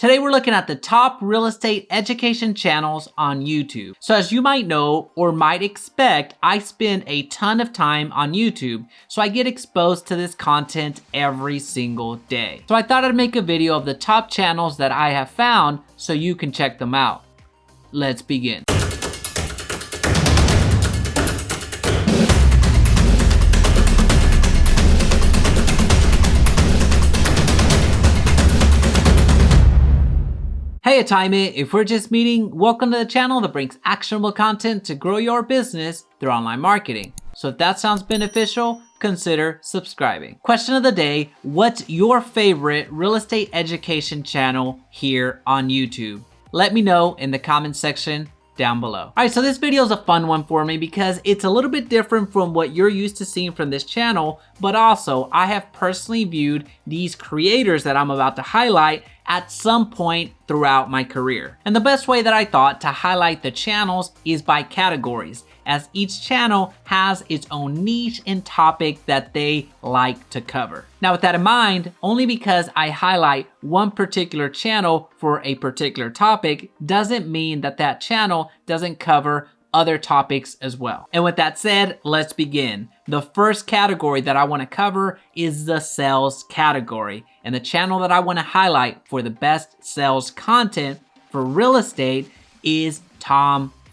Today we're looking at the top real estate education channels on YouTube. So as you might know or might expect, I spend a ton of time on YouTube, so I get exposed to this content every single day. So I thought I'd make a video of the top channels that I have found so you can check them out. Let's begin. Hey Atime, if we're just meeting, welcome to the channel that brings actionable content to grow your business through online marketing. So if that sounds beneficial, consider subscribing. Question of the day, what's your favorite real estate education channel here on YouTube? Let me know in the comment section down below. All right, so this video is a fun one for me because it's a little bit different from what you're used to seeing from this channel, but also I have personally viewed these creators that I'm about to highlight at some point throughout my career. And the best way that I thought to highlight the channels is by categories, as each channel has its own niche and topic that they like to cover. Now with that in mind, only because I highlight one particular channel for a particular topic doesn't mean that that channel doesn't cover other topics as well. And with that said, let's begin. The first category that I want to cover is the sales category. And the channel that I want to highlight for the best sales content for real estate is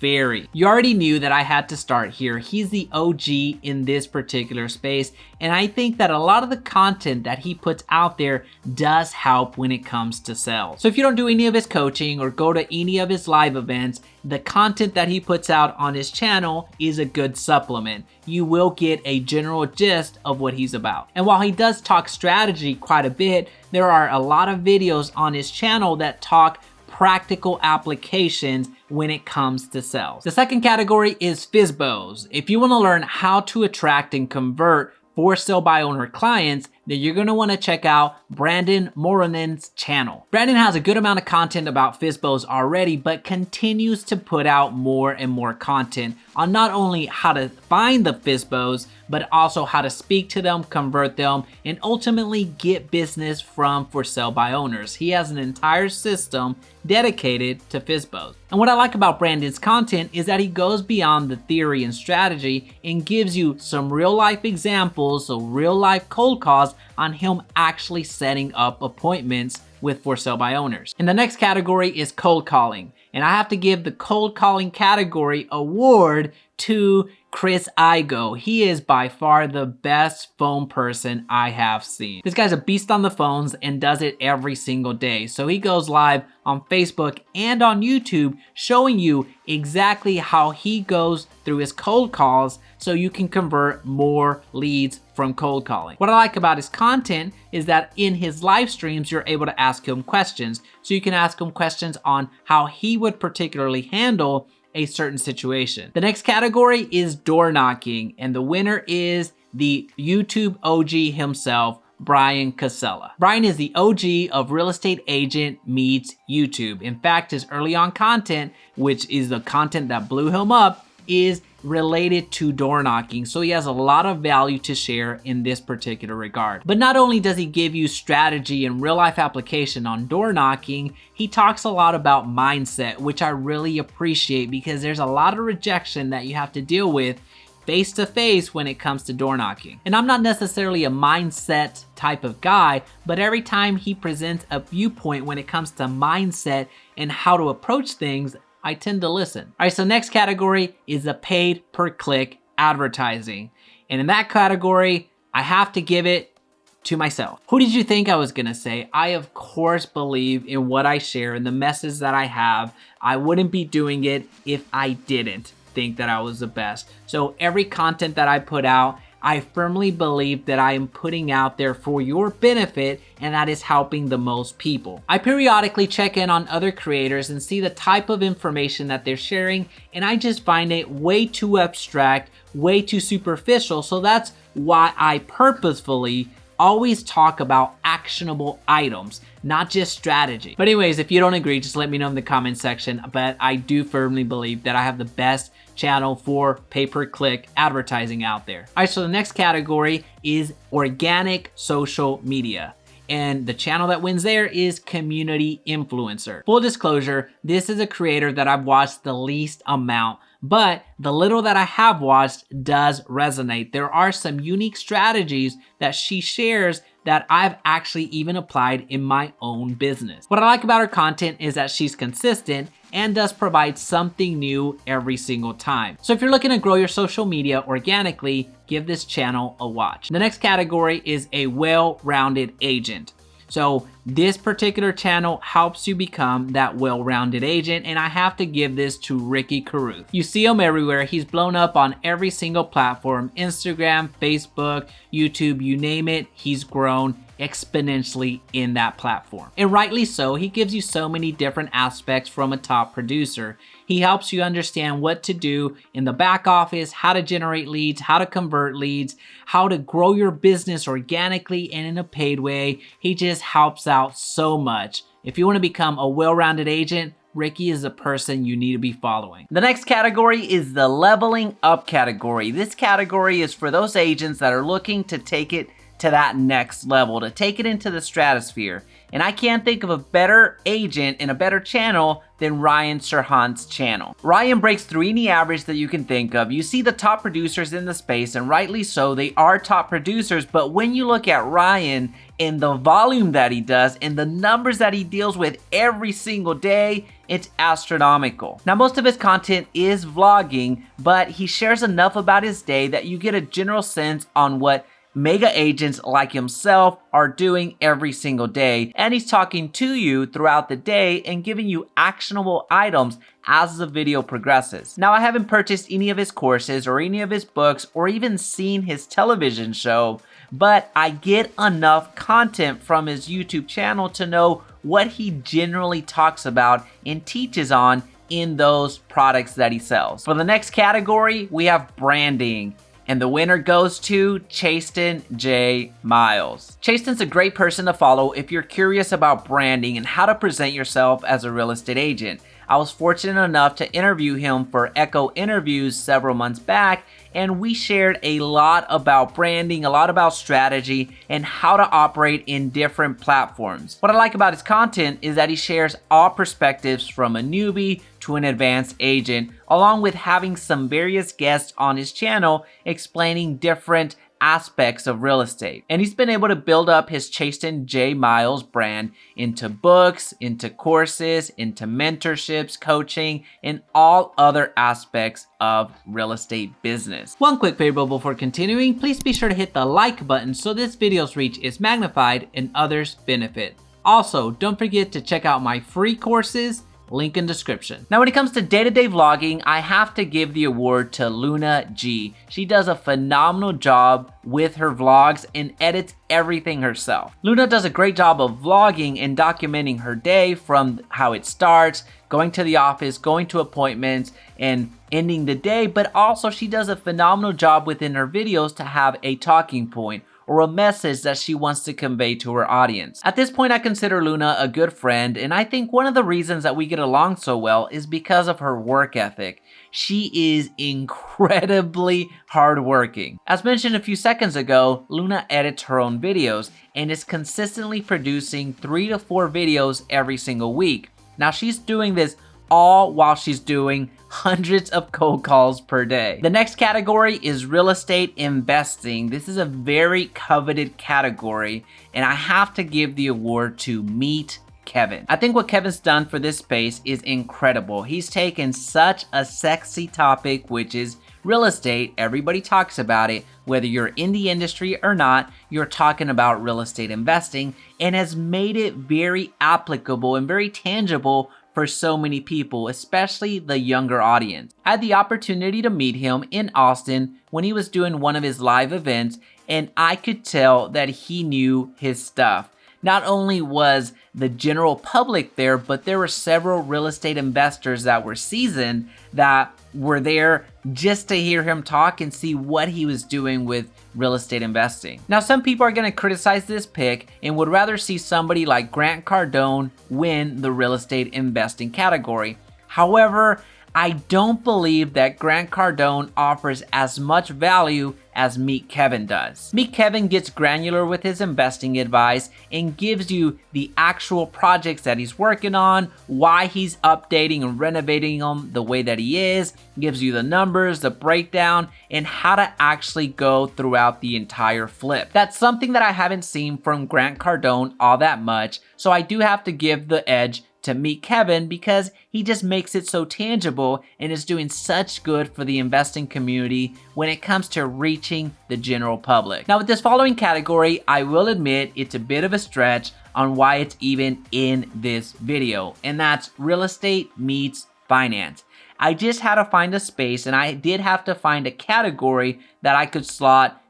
Ferry. You already knew that I had to start here. He's the OG in this particular space, and I think that a lot of the content that he puts out there does help when it comes to sales. So if you don't do any of his coaching or go to any of his live events, the content that he puts out on his channel is a good supplement. You will get a general gist of what he's about. And while he does talk strategy quite a bit, there are a lot of videos on his channel that talk practical applications when it comes to sales. The second category is FSBOs. If you want to learn how to attract and convert for sale by owner clients, then you're going to want to check out Bryan Mulrenin's channel. Brandon has a good amount of content about FSBOs already, but continues to put out more and more content on not only how to find the FSBOs, but also how to speak to them, convert them, and ultimately get business from for sale by owners. He has an entire system dedicated to FSBOs. And what I like about Brandon's content is that he goes beyond the theory and strategy and gives you some real life examples, so real life cold calls on him actually setting up appointments with for sale by owners. And the next category is cold calling. And I have to give the cold calling category award to Igoe. He is by far the best phone person I have seen. This guy's a beast on the phones and does it every single day. So he goes live on Facebook and on YouTube showing you exactly how he goes through his cold calls so you can convert more leads from cold calling. What I like about his content is that in his live streams, you're able to ask him questions. So you can ask him questions on how he would particularly handle a certain situation. The next category is door knocking, and the winner is the YouTube OG himself, Bryan Casella. Bryan is the OG of real estate agent meets YouTube. In fact, his early on content, which is the content that blew him up, is related to door knocking. So he has a lot of value to share in this particular regard. But not only does he give you strategy and real life application on door knocking, he talks a lot about mindset, which I really appreciate because there's a lot of rejection that you have to deal with face to face when it comes to door knocking. And I'm not necessarily a mindset type of guy, but every time he presents a viewpoint when it comes to mindset and how to approach things, I tend to listen. All right, so next category is the paid per click advertising. And in that category, I have to give it to myself. Who did you think I was gonna say? I of course believe in what I share and the message that I have. I wouldn't be doing it if I didn't think that I was the best. So every content that I put out, I firmly believe that I am putting out there for your benefit and that is helping the most people. I periodically check in on other creators and see the type of information that they're sharing, and I just find it way too abstract, way too superficial. So that's why I purposefully always talk about actionable items, not just strategy. But anyways, if you don't agree, just let me know in the comment section. But I do firmly believe that I have the best channel for pay-per-click advertising out there. All right, so the next category is organic social media. and the channel that wins there is Community Influencer. Full disclosure, this is a creator that I've watched the least amount, but the little that I have watched does resonate. There are some unique strategies that she shares that I've actually even applied in my own business. What I like about her content is that she's consistent and does provide something new every single time. So if you're looking to grow your social media organically, give this channel a watch. The next category is a well-rounded agent. So this particular channel helps you become that well-rounded agent, and I have to give this to Ricky Carruth. You see him everywhere. He's blown up on every single platform, Instagram, Facebook, YouTube, you name it. He's grown exponentially in that platform. And rightly so, he gives you so many different aspects from a top producer. He helps you understand what to do in the back office, how to generate leads, how to convert leads, how to grow your business organically and in a paid way. He just helps out so much. If you want to become a well-rounded agent, Ricky is the person you need to be following. The next category is the leveling up category. This category is for those agents that are looking to take it to that next level, to take it into the stratosphere. And I can't think of a better agent and a better channel than Ryan Serhant's channel. Ryan breaks through any average that you can think of. You see the top producers in the space, and rightly so, they are top producers, but when you look at Ryan and the volume that he does and the numbers that he deals with every single day, it's astronomical. Now, most of his content is vlogging, but he shares enough about his day that you get a general sense on what mega agents like himself are doing every single day, and he's talking to you throughout the day and giving you actionable items as the video progresses. Now, I haven't purchased any of his courses or any of his books or even seen his television show, but I get enough content from his YouTube channel to know what he generally talks about and teaches on in those products that he sells. For the next category, we have branding. And the winner goes to Chasten J. Miles. Chasten's a great person to follow if you're curious about branding and how to present yourself as a real estate agent. I was fortunate enough to interview him for Echo Interviews several months back, and we shared a lot about branding, a lot about strategy, and how to operate in different platforms. What I like about his content is that he shares all perspectives from a newbie to an advanced agent, along with having some various guests on his channel explaining different aspects of real estate. And he's been able to build up his Chasten J. Miles brand into books, into courses, into mentorships, coaching, and all other aspects of real estate business. One quick favor before continuing, please be sure to hit the like button so this video's reach is magnified and others benefit. Also, don't forget to check out my free courses, link in description. Now, when it comes to day-to-day vlogging, I have to give the award to Luna G. She does a phenomenal job with her vlogs and edits everything herself. Luna does a great job of vlogging and documenting her day from how it starts, going to the office, going to appointments, and ending the day, but also she does a phenomenal job within her videos to have a talking point or a message that she wants to convey to her audience. At this point, I consider Luna a good friend, and I think one of the reasons that we get along so well is because of her work ethic. She is incredibly hardworking. As mentioned a few seconds ago, Luna edits her own videos and is consistently producing 3 to 4 videos every single week. Now, she's doing this all while she's doing hundreds of cold calls per day. The next category is real estate investing. This is a very coveted category, and I have to give the award to Meet Kevin. I think what Kevin's done for this space is incredible. He's taken such a sexy topic, which is real estate. Everybody talks about it. Whether you're in the industry or not, you're talking about real estate investing, and has made it very applicable and very tangible for so many people, especially the younger audience. I had the opportunity to meet him in Austin when he was doing one of his live events, and I could tell that he knew his stuff. Not only was the general public there, but there were several real estate investors that were seasoned that were there just to hear him talk and see what he was doing with real estate investing. Now, some people are going to criticize this pick and would rather see somebody like Grant Cardone win the real estate investing category. However, I don't believe that Grant Cardone offers as much value as Meet Kevin does. Meet Kevin gets granular with his investing advice and gives you the actual projects that he's working on, why he's updating and renovating them the way that he is, gives you the numbers, the breakdown, and how to actually go throughout the entire flip. That's something that I haven't seen from Grant Cardone all that much, so I do have to give the edge to Meet Kevin because he just makes it so tangible and is doing such good for the investing community when it comes to reaching the general public. Now with this following category, I will admit it's a bit of a stretch on why it's even in this video, and that's real estate meets finance. I just had to find a space, and I did have to find a category that I could slot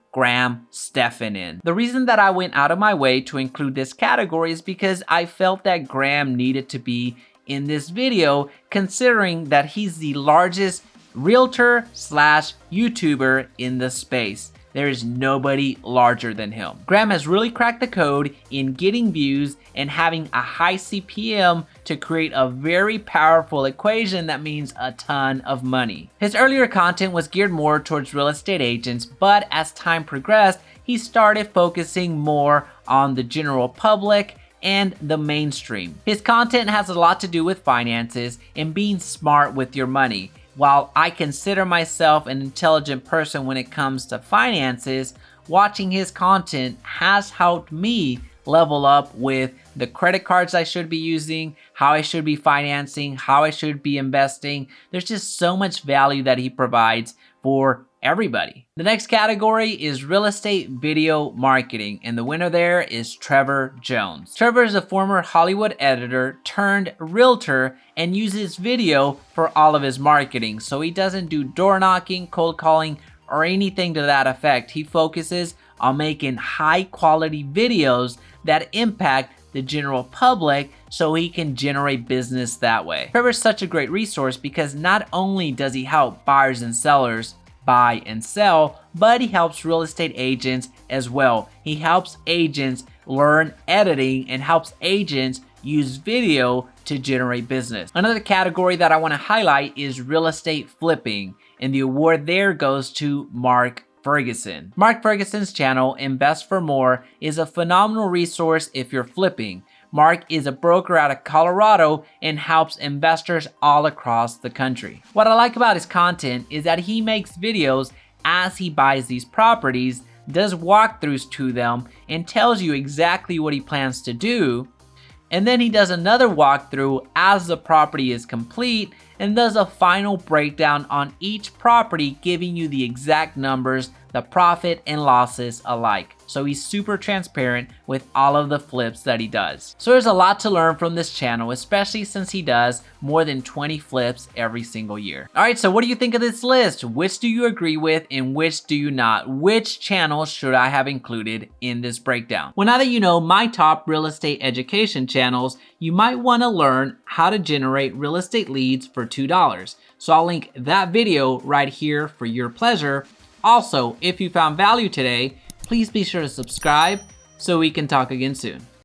Stephan in. The reason that I went out of my way to include this category is because I felt that Graham needed to be in this video, considering that he's the largest realtor slash YouTuber in the space. There is nobody larger than him. Graham has really cracked the code in getting views and having a high CPM to create a very powerful equation that means a ton of money. His earlier content was geared more towards real estate agents, but as time progressed, he started focusing more on the general public and the mainstream. His content has a lot to do with finances and being smart with your money. While I consider myself an intelligent person when it comes to finances, watching his content has helped me level up with the credit cards I should be using, how I should be financing, how I should be investing. There's just so much value that he provides for everybody. The next category is real estate video marketing, and the winner there is Trevor Jones. Trevor is a former Hollywood editor turned realtor and uses video for all of his marketing. So he doesn't do door knocking, cold calling, or anything to that effect. He focuses on making high quality videos that impact the general public so he can generate business that way. Trevor's such a great resource because not only does he help buyers and sellers buy and sell, but he helps real estate agents as well. He helps agents learn editing and helps agents use video to generate business. Another category that I want to highlight is real estate flipping, and the award there goes to Mark Ferguson. Mark Ferguson's channel, InvestFourMore, is a phenomenal resource if you're flipping. Mark is a broker out of Colorado and helps investors all across the country. What I like about his content is that he makes videos as he buys these properties, does walkthroughs to them, and tells you exactly what he plans to do. And then he does another walkthrough as the property is complete and does a final breakdown on each property, giving you the exact numbers, the profit and losses alike. So he's super transparent with all of the flips that he does. So there's a lot to learn from this channel, especially since he does more than 20 flips every single year. All right, so what do you think of this list? Which do you agree with and which do you not? Which channel should I have included in this breakdown? Well, now that you know my top real estate education channels, you might want to learn how to generate real estate leads for $2. So I'll link that video right here for your pleasure. Also, if you found value today, please be sure to subscribe so we can talk again soon.